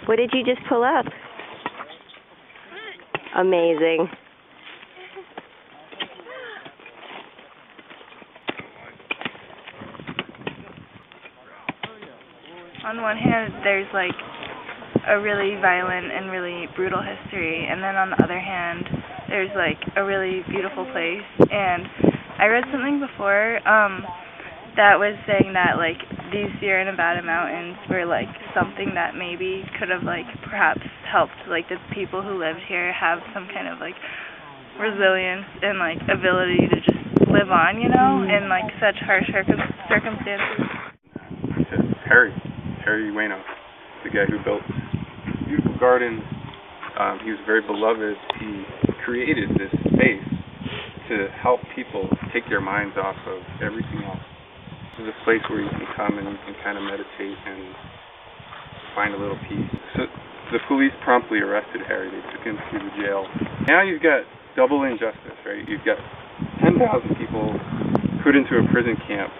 What did you just pull up? Amazing. On one hand, there's like a really violent and really brutal history, and then on the other hand, there's like a really beautiful place. And I read something before that was saying that like these Sierra Nevada mountains were like something that maybe could have like perhaps helped like the people who lived here have some kind of like resilience and like ability to just live on, you know, in like such harsh circumstances. Harry Ueno, the guy who built beautiful gardens. He was very beloved. He created this space to help people take their minds off of everything else. This is a place where you can come and you can kind of meditate and find a little peace. So the police promptly arrested Harry. They took him to the jail. Now you've got double injustice, right? You've got 10,000 people put into a prison camp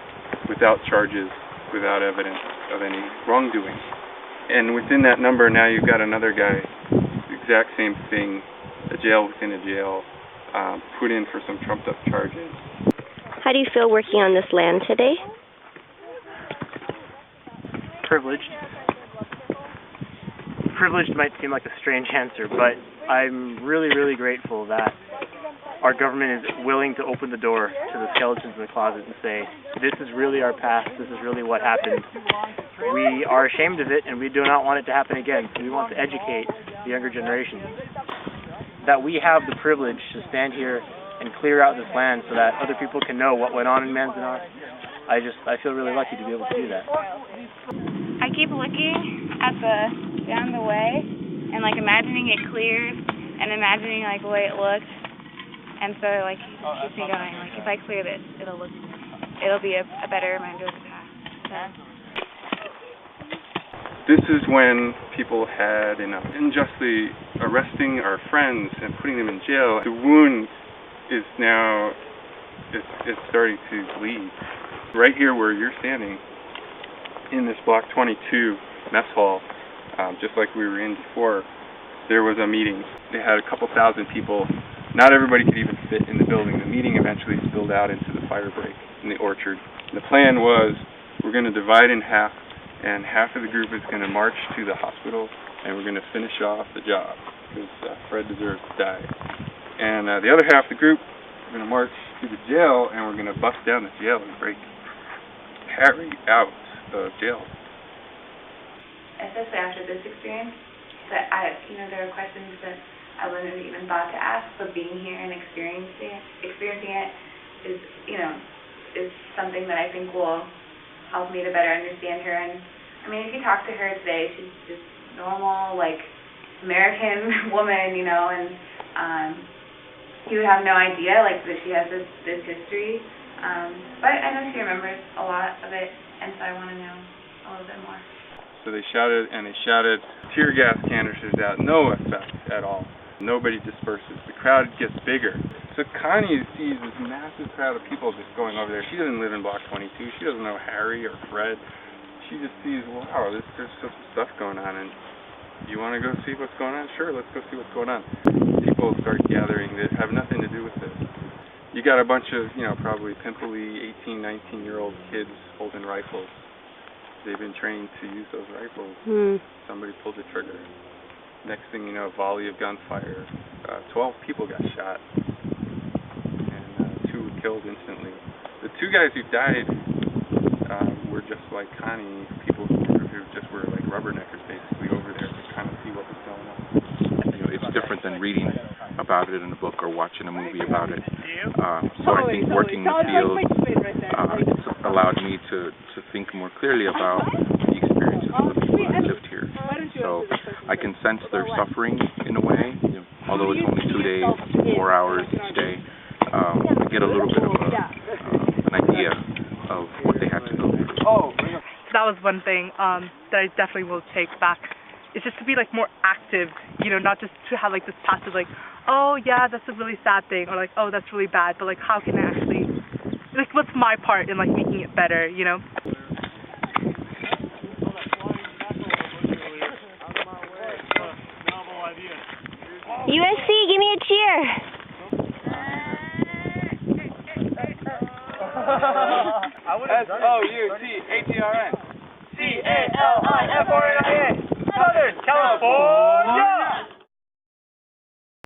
without charges, without evidence of any wrongdoing. And within that number, now you've got another guy, the exact same thing, a jail within a jail, put in for some trumped up charges. How do you feel working on this land today? Privileged. Privileged might seem like a strange answer, but I'm really, really grateful that our government is willing to open the door to the skeletons in the closet and say, this is really our past, this is really what happened. We are ashamed of it and we do not want it to happen again. So we want to educate the younger generations. That we have the privilege to stand here and clear out this land so that other people can know what went on in Manzanar. I feel really lucky to be able to do that. I keep looking at down the way and like imagining it cleared and imagining like the way it looked, and so like it keeps me going. Like if I clear this, it'll be a better reminder of the past. This is when people had unjustly arresting our friends and putting them in jail. The wound is now it's starting to bleed. Right here where you're standing, in this Block 22 mess hall, just like we were in before, there was a meeting. They had a couple thousand people. Not everybody could even fit in the building. The meeting eventually spilled out into the fire break in the orchard. The plan was we're going to divide in half, and half of the group is going to march to the hospital, and we're going to finish off the job, because Fred deserves to die. And the other half of the group, we're going to march to the jail, and we're going to bust down the jail and break Harry out of jail. Especially after this experience, that there are questions that I wouldn't have even thought to ask, but being here and experiencing it is something that I think will help me to better understand her. And I mean, if you talk to her today, she's just normal, like American woman, and you would have no idea like that she has this history. But I know she remembers a lot of it, and so I want to know a little bit more. So they shouted, tear gas canisters out, no effect at all. Nobody disperses. The crowd gets bigger. So Connie sees this massive crowd of people just going over there. She doesn't live in Block 22. She doesn't know Harry or Fred. She just sees, wow, there's some stuff going on, and you want to go see what's going on? Sure, let's go see what's going on. People start gathering that have nothing to do with this. You got a bunch of, probably pimply 18, 19-year-old kids holding rifles. They've been trained to use those rifles. Somebody pulled the trigger. Next thing you know, a volley of gunfire. 12 people got shot, and 2 were killed instantly. The 2 guys who died were just like Connie, people who just were like rubberneckers basically over there to kind of see what was going on. It's different than reading about it in a book or watching a movie about it. So I think working in the field it's allowed me to think more clearly about the experiences of the people who lived here. So I can sense their suffering in a way, although it's only 2 days, 4 hours each day. I get a little bit of an idea of what they had to go through. So that was one thing that I definitely will take back. It's just to be like more active, not just to have like this passive like, oh yeah, that's a really sad thing, or like, oh that's really bad, but like how can I actually, like what's my part in like making it better, USC, give me a cheer. SOUTHRN. CALIFORNIA, Southern California.